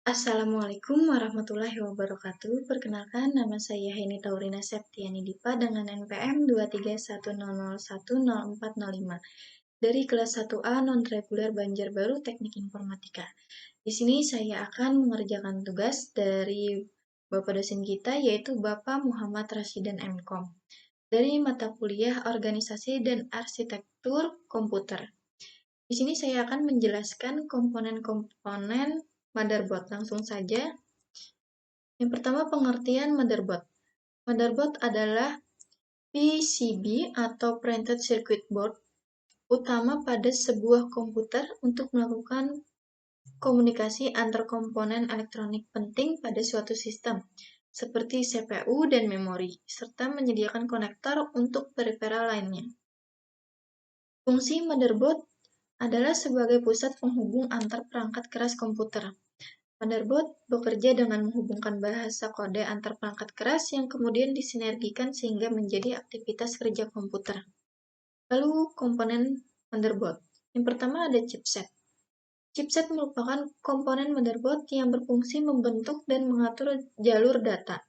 Assalamualaikum warahmatullahi wabarakatuh. Perkenalkan, nama saya Heni Taurina Septiani Dipa dengan NPM 23100100405 dari kelas 1A non-reguler Banjarbaru Teknik Informatika. Di sini saya akan mengerjakan tugas dari Bapak dosen kita, yaitu Bapak Muhammad Rashidan MKom, dari mata kuliah Organisasi dan Arsitektur Komputer. Di sini saya akan menjelaskan komponen-komponen motherboard. Langsung saja. Yang pertama, pengertian motherboard. Motherboard adalah PCB atau Printed Circuit Board utama pada sebuah komputer untuk melakukan komunikasi antar komponen elektronik penting pada suatu sistem, seperti CPU dan memori, serta menyediakan konektor untuk peripheral lainnya. Fungsi motherboard adalah sebagai pusat penghubung antar perangkat keras komputer. Motherboard bekerja dengan menghubungkan bahasa kode antar perangkat keras yang kemudian disinergikan sehingga menjadi aktivitas kerja komputer. Lalu komponen motherboard. Yang pertama ada chipset. Chipset merupakan komponen motherboard yang berfungsi membentuk dan mengatur jalur data.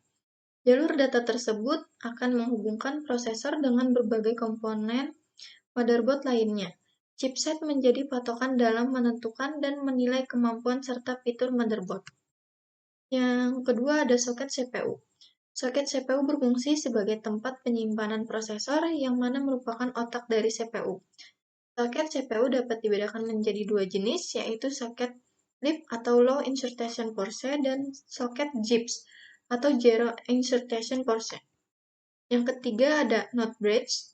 Jalur data tersebut akan menghubungkan prosesor dengan berbagai komponen motherboard lainnya. Chipset menjadi patokan dalam menentukan dan menilai kemampuan serta fitur motherboard. Yang kedua ada soket CPU. Soket CPU berfungsi sebagai tempat penyimpanan prosesor yang mana merupakan otak dari CPU. Soket CPU dapat dibedakan menjadi dua jenis, yaitu soket LIP atau Low Insertion Force dan soket JIPS atau Zero Insertion Force. Yang ketiga ada NOT bridge.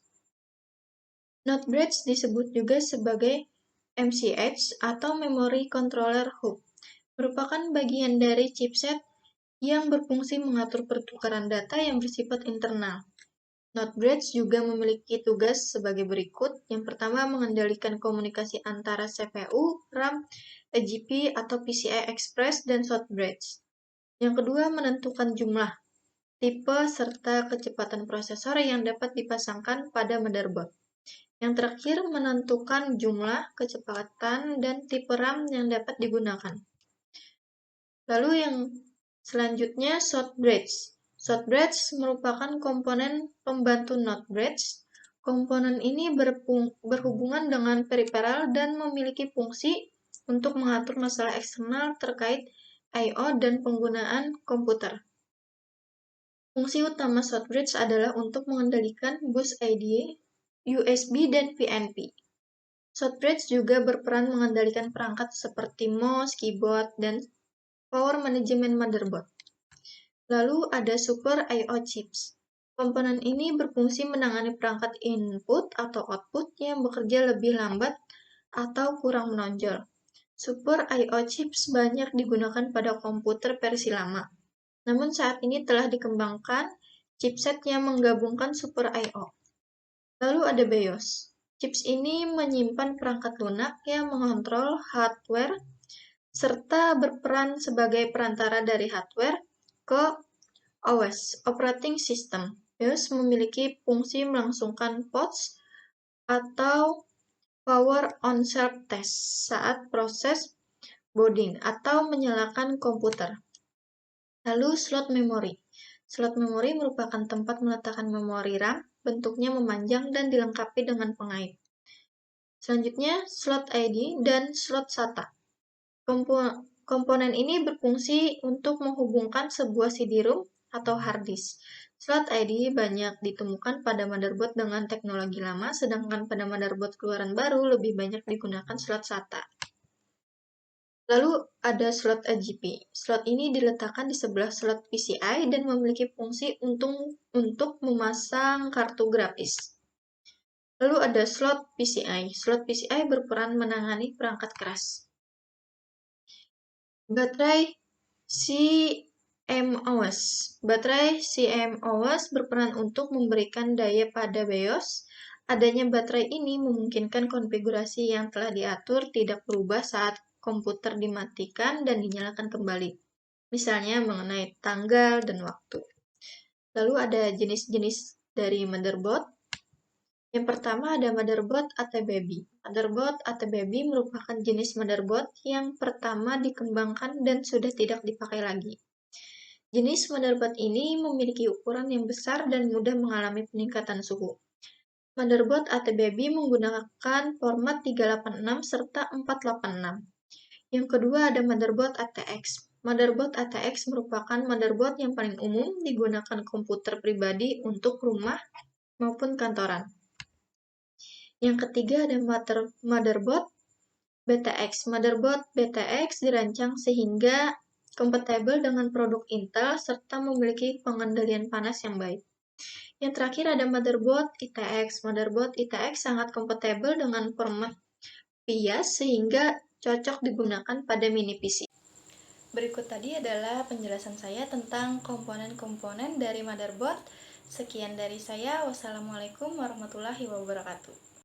NOT bridge disebut juga sebagai MCH atau Memory Controller Hub, merupakan bagian dari chipset yang berfungsi mengatur pertukaran data yang bersifat internal. NOT bridge juga memiliki tugas sebagai berikut. Yang pertama, mengendalikan komunikasi antara CPU, RAM, AGP atau PCI Express, dan short bridge. Yang kedua, menentukan jumlah, tipe, serta kecepatan prosesor yang dapat dipasangkan pada motherboard. Yang terakhir, menentukan jumlah, kecepatan, dan tipe RAM yang dapat digunakan. Lalu yang selanjutnya, short bridge. Short bridge merupakan komponen pembantu NOT bridge. Komponen ini berhubungan dengan peripheral dan memiliki fungsi untuk mengatur masalah eksternal terkait I/O dan penggunaan komputer. Fungsi utama short bridge adalah untuk mengendalikan bus ID, USB, dan PNP. Short bridge juga berperan mengendalikan perangkat seperti mouse, keyboard, dan power management motherboard. Lalu ada Super I/O chips. Komponen ini berfungsi menangani perangkat input atau output yang bekerja lebih lambat atau kurang menonjol. Super I/O chips banyak digunakan pada komputer versi lama. Namun saat ini telah dikembangkan chipset yang menggabungkan Super I/O. Lalu ada BIOS. Chips ini menyimpan perangkat lunak yang mengontrol hardware serta berperan sebagai perantara dari hardware ke OS, Operating System. BIOS memiliki fungsi melangsungkan POTS atau Power on Shelf Test saat proses booting atau menyalakan komputer. Lalu slot memori. Slot memori merupakan tempat meletakkan memori RAM, bentuknya memanjang dan dilengkapi dengan pengait. Selanjutnya, slot ID dan slot SATA. Komponen ini berfungsi untuk menghubungkan sebuah CD-ROM atau hard disk. Slot ID banyak ditemukan pada motherboard dengan teknologi lama, sedangkan pada motherboard keluaran baru lebih banyak digunakan slot SATA. Lalu ada slot AGP. Slot ini diletakkan di sebelah slot PCI dan memiliki fungsi untuk memasang kartu grafis. Lalu ada slot PCI. Slot PCI berperan menangani perangkat keras. Baterai CMOS. Baterai CMOS berperan untuk memberikan daya pada BIOS. Adanya baterai ini memungkinkan konfigurasi yang telah diatur tidak berubah saat komputer dimatikan dan dinyalakan kembali. Misalnya mengenai tanggal dan waktu. Lalu ada jenis-jenis dari motherboard. Yang pertama ada motherboard AT-Baby. Motherboard AT-Baby merupakan jenis motherboard yang pertama dikembangkan dan sudah tidak dipakai lagi. Jenis motherboard ini memiliki ukuran yang besar dan mudah mengalami peningkatan suhu. Motherboard AT-Baby menggunakan format 386 serta 486. Yang kedua ada motherboard ATX. Motherboard ATX merupakan motherboard yang paling umum digunakan komputer pribadi untuk rumah maupun kantoran. Yang ketiga ada motherboard BTX. Motherboard BTX dirancang sehingga kompatibel dengan produk Intel serta memiliki pengendalian panas yang baik. Yang terakhir ada motherboard ITX. Motherboard ITX sangat kompatibel dengan format bias sehingga cocok digunakan pada mini PC. Berikut tadi adalah penjelasan saya tentang komponen-komponen dari motherboard. Sekian dari saya. Wassalamualaikum warahmatullahi wabarakatuh.